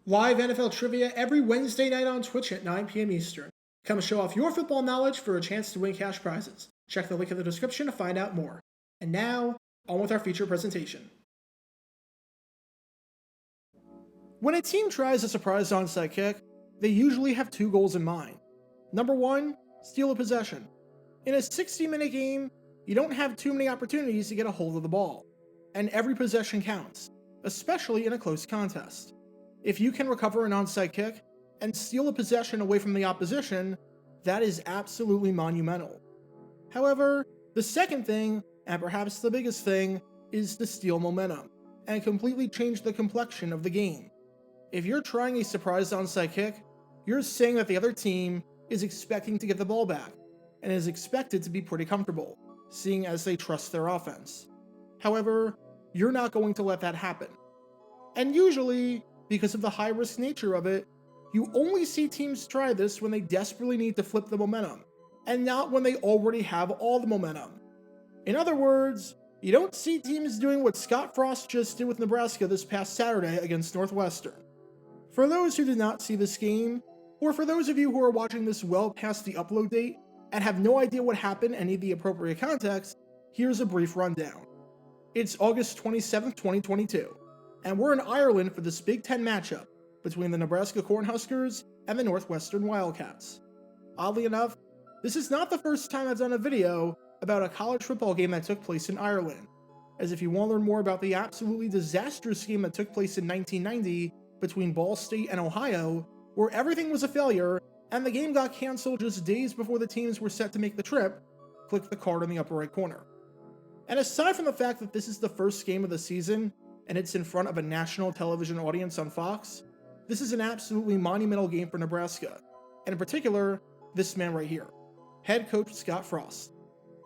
Live NFL trivia every Wednesday night on Twitch at 9 p.m. Eastern. Come show off your football knowledge for a chance to win cash prizes. Check the link in the description to find out more. And now, on with our feature presentation. When a team tries a surprise onside kick, they usually have two goals in mind. Number one, steal a possession. In a 60-minute game, you don't have too many opportunities to get a hold of the ball, and every possession counts, especially in a close contest. If you can recover an onside kick and steal a possession away from the opposition, that is absolutely monumental. However, the second thing, and perhaps the biggest thing, is to steal momentum and completely change the complexion of the game. If you're trying a surprise onside kick, you're saying that the other team is expecting to get the ball back and is expected to be pretty comfortable, seeing as they trust their offense. However, you're not going to let that happen. And usually, because of the high-risk nature of it, you only see teams try this when they desperately need to flip the momentum, and not when they already have all the momentum. In other words, you don't see teams doing what Scott Frost just did with Nebraska this past Saturday against Northwestern. For those who did not see this game, or for those of you who are watching this well past the upload date and have no idea what happened and need the appropriate context, here's a brief rundown. It's August 27th, 2022. And we're in Ireland for this Big Ten matchup between the Nebraska Cornhuskers and the Northwestern Wildcats. Oddly enough, this is not the first time I've done a video about a college football game that took place in Ireland, as if you want to learn more about the absolutely disastrous game that took place in 1990 between Ball State and Ohio, where everything was a failure and the game got canceled just days before the teams were set to make the trip, click the card in the upper right corner. And aside from the fact that this is the first game of the season, and it's in front of a national television audience on Fox, this is an absolutely monumental game for Nebraska, and in particular, this man right here, head coach Scott Frost.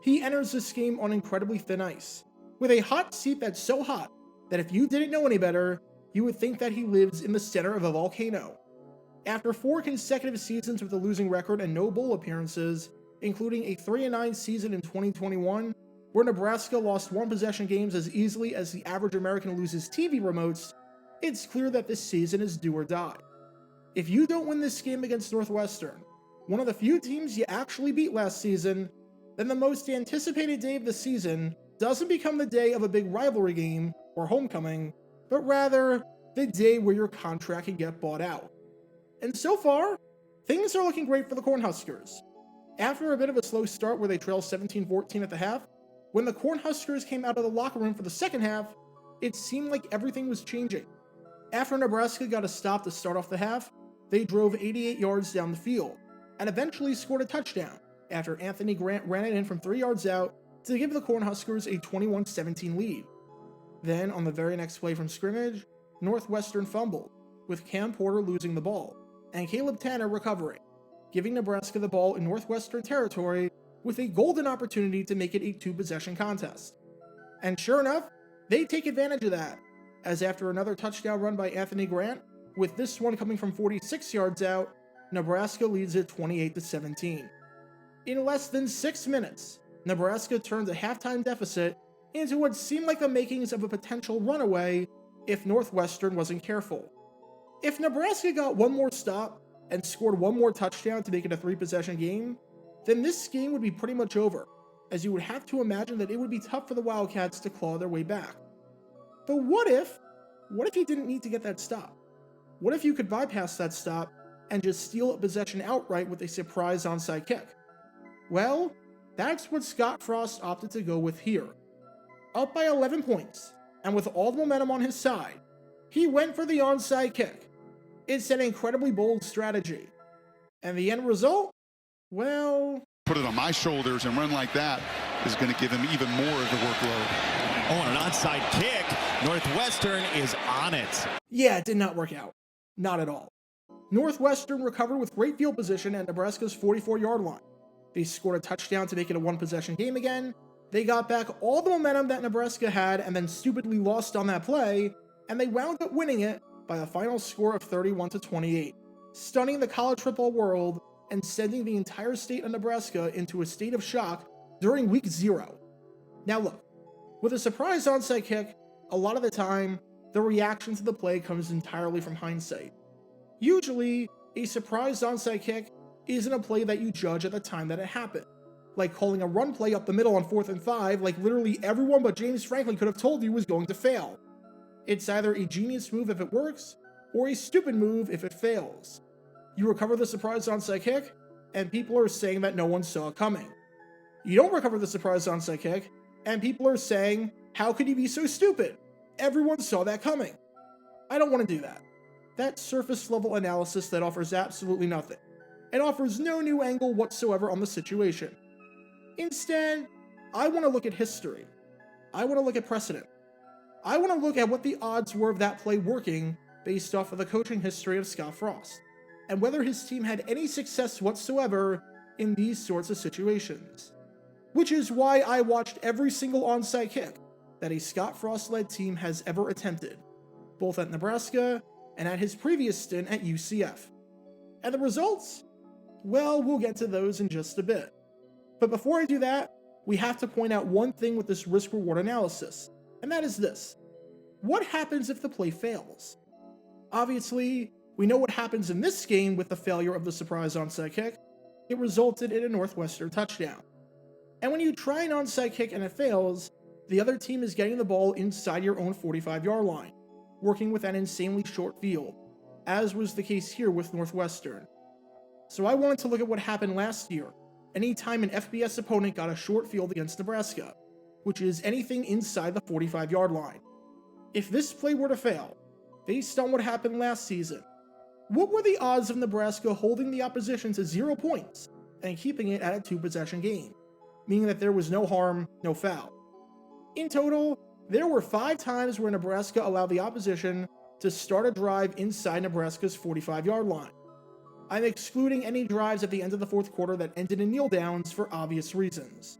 He enters this game on incredibly thin ice, with a hot seat that's so hot that if you didn't know any better, you would think that he lives in the center of a volcano. After 4 consecutive seasons with a losing record and no bowl appearances, including a 3-9 season in 2021, where Nebraska lost one-possession games as easily as the average American loses TV remotes, it's clear that this season is do or die. If you don't win this game against Northwestern, one of the few teams you actually beat last season, then the most anticipated day of the season doesn't become the day of a big rivalry game or homecoming, but rather the day where your contract can get bought out. And so far, things are looking great for the Cornhuskers. After a bit of a slow start where they trailed 17-14 at the half, when the Cornhuskers came out of the locker room for the second half, it seemed like everything was changing. After Nebraska got a stop to start off the half, they drove 88 yards down the field, and eventually scored a touchdown after Anthony Grant ran it in from 3 yards out to give the Cornhuskers a 21-17 lead. Then, on the very next play from scrimmage, Northwestern fumbled, with Cam Porter losing the ball, and Caleb Tanner recovering, giving Nebraska the ball in Northwestern territory with a golden opportunity to make it a 2-possession contest. And sure enough, they take advantage of that, as after another touchdown run by Anthony Grant, with this one coming from 46 yards out, Nebraska leads it 28-17. In less than 6 minutes, Nebraska turned a halftime deficit into what seemed like the makings of a potential runaway if Northwestern wasn't careful. If Nebraska got one more stop and scored one more touchdown to make it a 3-possession game, then this game would be pretty much over, as you would have to imagine that it would be tough for the Wildcats to claw their way back. But what if you didn't need to get that stop? What if you could bypass that stop and just steal a possession outright with a surprise onside kick? Well, that's what Scott Frost opted to go with here. Up by 11 points, and with all the momentum on his side, he went for the onside kick. It's an incredibly bold strategy. And the end result? Well, put it on my shoulders and run like that is going to give him even more of the workload. Oh, and an onside kick. Northwestern is on it. Yeah, it did not work out. Not at all. Northwestern recovered with great field position at Nebraska's 44-yard line. They scored a touchdown to make it a 1-possession game again. They got back all the momentum that Nebraska had and then stupidly lost on that play, and they wound up winning it by a final score of 31-28, stunning the college football world and sending the entire state of Nebraska into a state of shock during week 0. Now look, with a surprise onside kick, a lot of the time, the reaction to the play comes entirely from hindsight, Usually, a surprise onside kick isn't a play that you judge at the time that it happened, like calling a run play up the middle on 4th and 5 like literally everyone but James Franklin could have told you was going to fail. It's either a genius move if it works, or a stupid move if it fails. You recover the surprise onside kick, and people are saying that no one saw it coming. You don't recover the surprise onside kick, and people are saying, how could you be so stupid? Everyone saw that coming. I don't want to do that. That's surface level analysis that offers absolutely nothing, and offers no new angle whatsoever on the situation. Instead, I want to look at history. I want to look at precedent. I want to look at what the odds were of that play working based off of the coaching history of Scott Frost, and whether his team had any success whatsoever in these sorts of situations. Which is why I watched every single onside kick that a Scott Frost-led team has ever attempted, both at Nebraska and at his previous stint at UCF. And the results? Well, we'll get to those in just a bit. But before I do that, we have to point out one thing with this risk-reward analysis, and that is this. What happens if the play fails? Obviously, we know what happens in this game with the failure of the surprise onside kick. It resulted in a Northwestern touchdown. And when you try an onside kick and it fails, the other team is getting the ball inside your own 45-yard line, working with an insanely short field, as was the case here with Northwestern. So I wanted to look at what happened last year, anytime an FBS opponent got a short field against Nebraska, which is anything inside the 45-yard line. If this play were to fail, based on what happened last season, what were the odds of Nebraska holding the opposition to 0 points and keeping it at a 2-possession game, meaning that there was no harm, no foul? In total, there were 5 times where Nebraska allowed the opposition to start a drive inside Nebraska's 45-yard line. I'm excluding any drives at the end of the fourth quarter that ended in kneel downs for obvious reasons.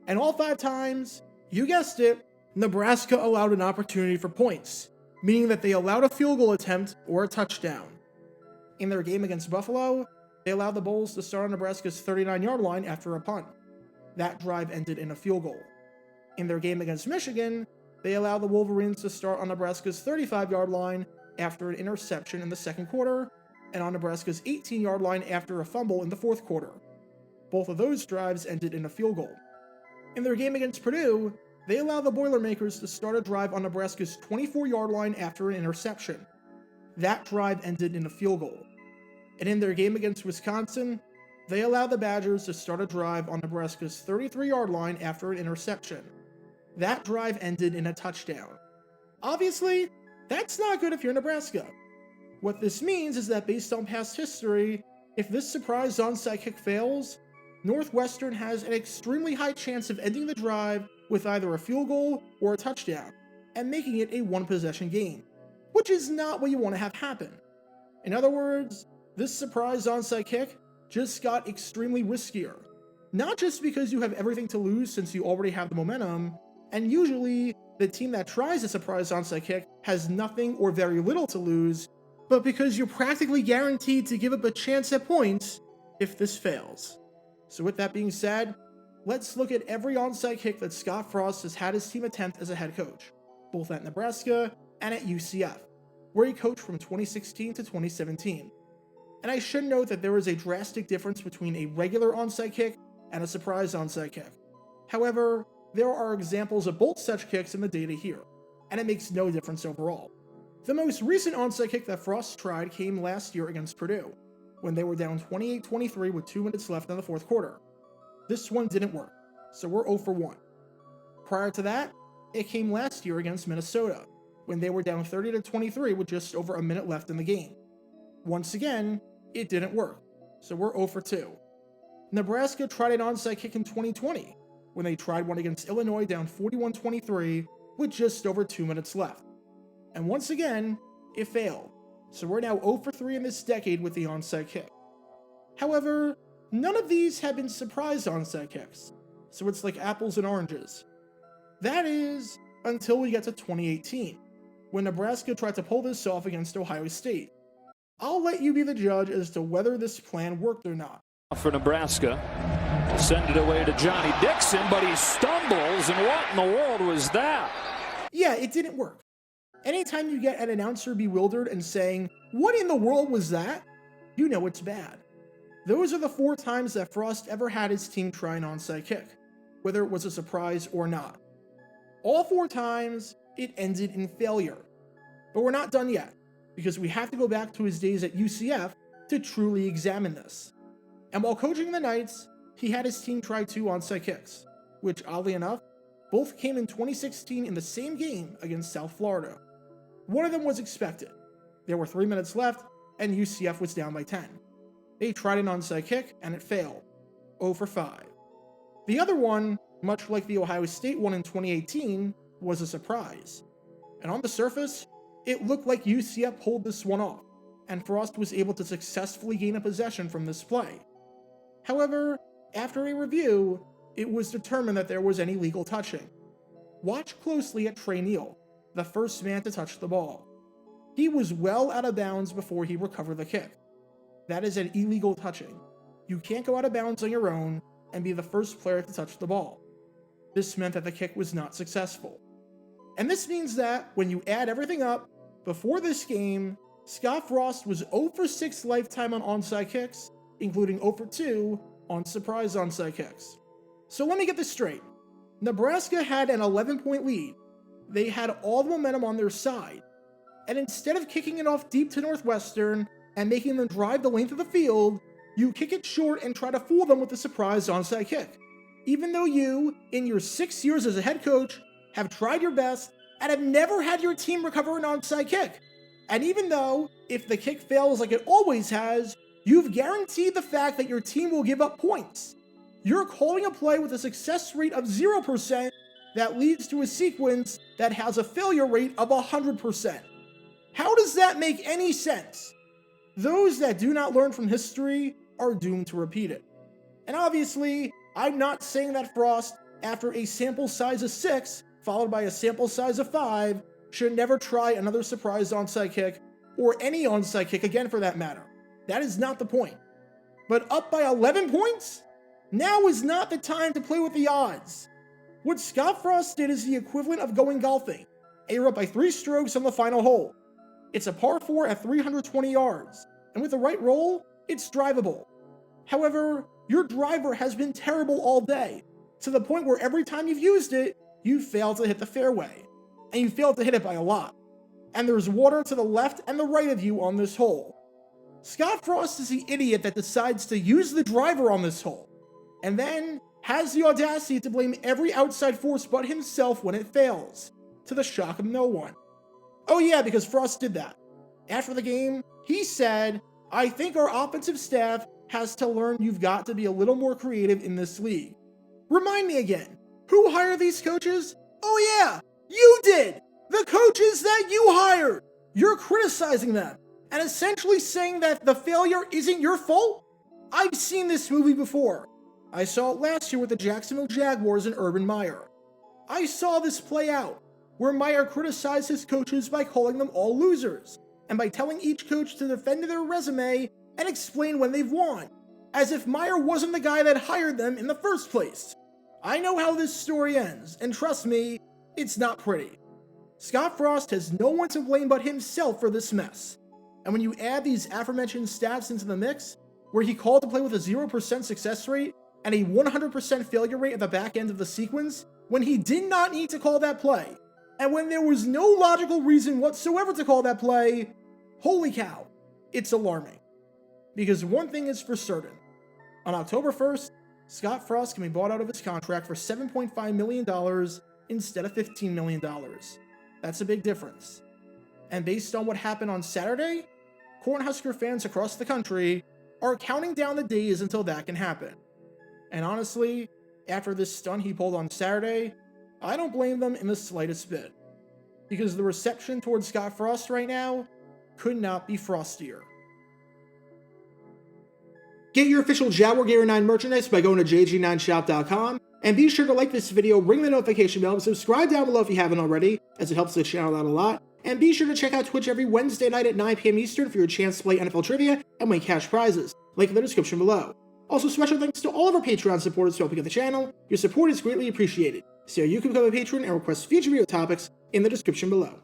And all 5 times, you guessed it, Nebraska allowed an opportunity for points, meaning that they allowed a field goal attempt or a touchdown. In their game against Buffalo, they allowed the Bulls to start on Nebraska's 39-yard line after a punt. That drive ended in a field goal. In their game against Michigan, they allowed the Wolverines to start on Nebraska's 35-yard line after an interception in the second quarter, and on Nebraska's 18-yard line after a fumble in the fourth quarter. Both of those drives ended in a field goal. In their game against Purdue, they allowed the Boilermakers to start a drive on Nebraska's 24-yard line after an interception. That drive ended in a field goal. And in their game against Wisconsin, they allowed the Badgers to start a drive on Nebraska's 33-yard line after an interception. That drive ended in a touchdown. Obviously, that's not good if you're Nebraska. What this means is that based on past history, if this surprise onside kick fails, Northwestern has an extremely high chance of ending the drive with either a field goal or a touchdown, and making it a 1-possession game, which is not what you want to have happen. In other words, this surprise onside kick just got extremely riskier. Not just because you have everything to lose since you already have the momentum, and usually the team that tries a surprise onside kick has nothing or very little to lose, but because you're practically guaranteed to give up a chance at points if this fails. So with that being said, let's look at every onside kick that Scott Frost has had his team attempt as a head coach, both at Nebraska and at UCF, where he coached from 2016 to 2017. And I should note that there is a drastic difference between a regular onside kick and a surprise onside kick. However, there are examples of both such kicks in the data here, and it makes no difference overall. The most recent onside kick that Frost tried came last year against Purdue, when they were down 28-23 with 2 minutes left in the fourth quarter. This one didn't work, so we're 0 for 1. Prior to that, it came last year against Minnesota, when they were down 30-23 with just over a minute left in the game. Once again, it didn't work, so we're 0 for 2. Nebraska tried an onside kick in 2020, when they tried one against Illinois down 41-23 with just over 2 minutes left. And once again, it failed, so we're now 0 for 3 in this decade with the onside kick. However, none of these have been surprise onside kicks, so it's like apples and oranges. That is, until we get to 2018, when Nebraska tried to pull this off against Ohio State. I'll let you be the judge as to whether this plan worked or not. For Nebraska, send it away to Johnny Dixon, but he stumbles, and what in the world was that? Yeah, it didn't work. Anytime you get an announcer bewildered and saying, "What in the world was that?" you know it's bad. Those are the 4 times that Frost ever had his team try an onside kick, whether it was a surprise or not. All 4 times, it ended in failure. But we're not done yet, because we have to go back to his days at UCF to truly examine this. And while coaching the Knights, he had his team try 2 onside kicks, which oddly enough, both came in 2016 in the same game against South Florida. One of them was expected. There were 3 minutes left, and UCF was down by 10. They tried an onside kick, and it failed. 0 for 5. The other one, much like the Ohio State one in 2018, was a surprise. And on the surface, it looked like UCF pulled this one off, and Frost was able to successfully gain a possession from this play. However, after a review, it was determined that there was any illegal touching. Watch closely at Trey Neal, the first man to touch the ball. He was well out of bounds before he recovered the kick. That is an illegal touching. You can't go out of bounds on your own and be the first player to touch the ball. This meant that the kick was not successful. And this means that, when you add everything up, before this game, Scott Frost was 0 for 6 lifetime on onside kicks, including 0 for 2 on surprise onside kicks. So let me get this straight. Nebraska had an 11-point lead. They had all the momentum on their side. And instead of kicking it off deep to Northwestern and making them drive the length of the field, you kick it short and try to fool them with a surprise onside kick. Even though you, in your 6 years as a head coach, have tried your best and have never had your team recover an onside kick. And even though, if the kick fails like it always has, you've guaranteed the fact that your team will give up points. You're calling a play with a success rate of 0% that leads to a sequence that has a failure rate of 100%. How does that make any sense? Those that do not learn from history are doomed to repeat it. And obviously, I'm not saying that Frost, after a sample size of 6, followed by a sample size of 5, should never try another surprise onside kick, or any onside kick again for that matter. That is not the point. But up by 11 points? Now is not the time to play with the odds. What Scott Frost did is the equivalent of going golfing, and you're up by 3 strokes on the final hole. It's a par 4 at 320 yards, and with the right roll, it's drivable. However, your driver has been terrible all day, to the point where every time you've used it, you fail to hit the fairway, and you fail to hit it by a lot. And there's water to the left and the right of you on this hole. Scott Frost is the idiot that decides to use the driver on this hole, and then has the audacity to blame every outside force but himself when it fails, to the shock of no one. Oh yeah, because Frost did that. After the game, he said, "I think our offensive staff has to learn you've got to be a little more creative in this league." Remind me again, who hired these coaches? Oh yeah, you did! The coaches that you hired! You're criticizing them, and essentially saying that the failure isn't your fault? I've seen this movie before. I saw it last year with the Jacksonville Jaguars and Urban Meyer. I saw this play out, where Meyer criticized his coaches by calling them all losers, and by telling each coach to defend their resume and explain when they've won, as if Meyer wasn't the guy that hired them in the first place. I know how this story ends, and trust me, it's not pretty. Scott Frost has no one to blame but himself for this mess. And when you add these aforementioned stats into the mix, where he called to play with a 0% success rate and a 100% failure rate at the back end of the sequence, when he did not need to call that play, and when there was no logical reason whatsoever to call that play, holy cow, it's alarming. Because one thing is for certain, on October 1st, Scott Frost can be bought out of his contract for $7.5 million instead of $15 million. That's a big difference. And based on what happened on Saturday, Cornhusker fans across the country are counting down the days until that can happen. And honestly, after this stunt he pulled on Saturday, I don't blame them in the slightest bit. Because the reception towards Scott Frost right now could not be frostier. Get your official Jaguar Gear 9 merchandise by going to jg9shop.com, and be sure to like this video, ring the notification bell, and subscribe down below if you haven't already, as it helps the channel out a lot. And be sure to check out Twitch every Wednesday night at 9 p.m. Eastern for your chance to play NFL Trivia and win cash prizes. Link in the description below. Also, special thanks to all of our Patreon supporters for helping out the channel. Your support is greatly appreciated. So you can become a patron and request future video topics in the description below.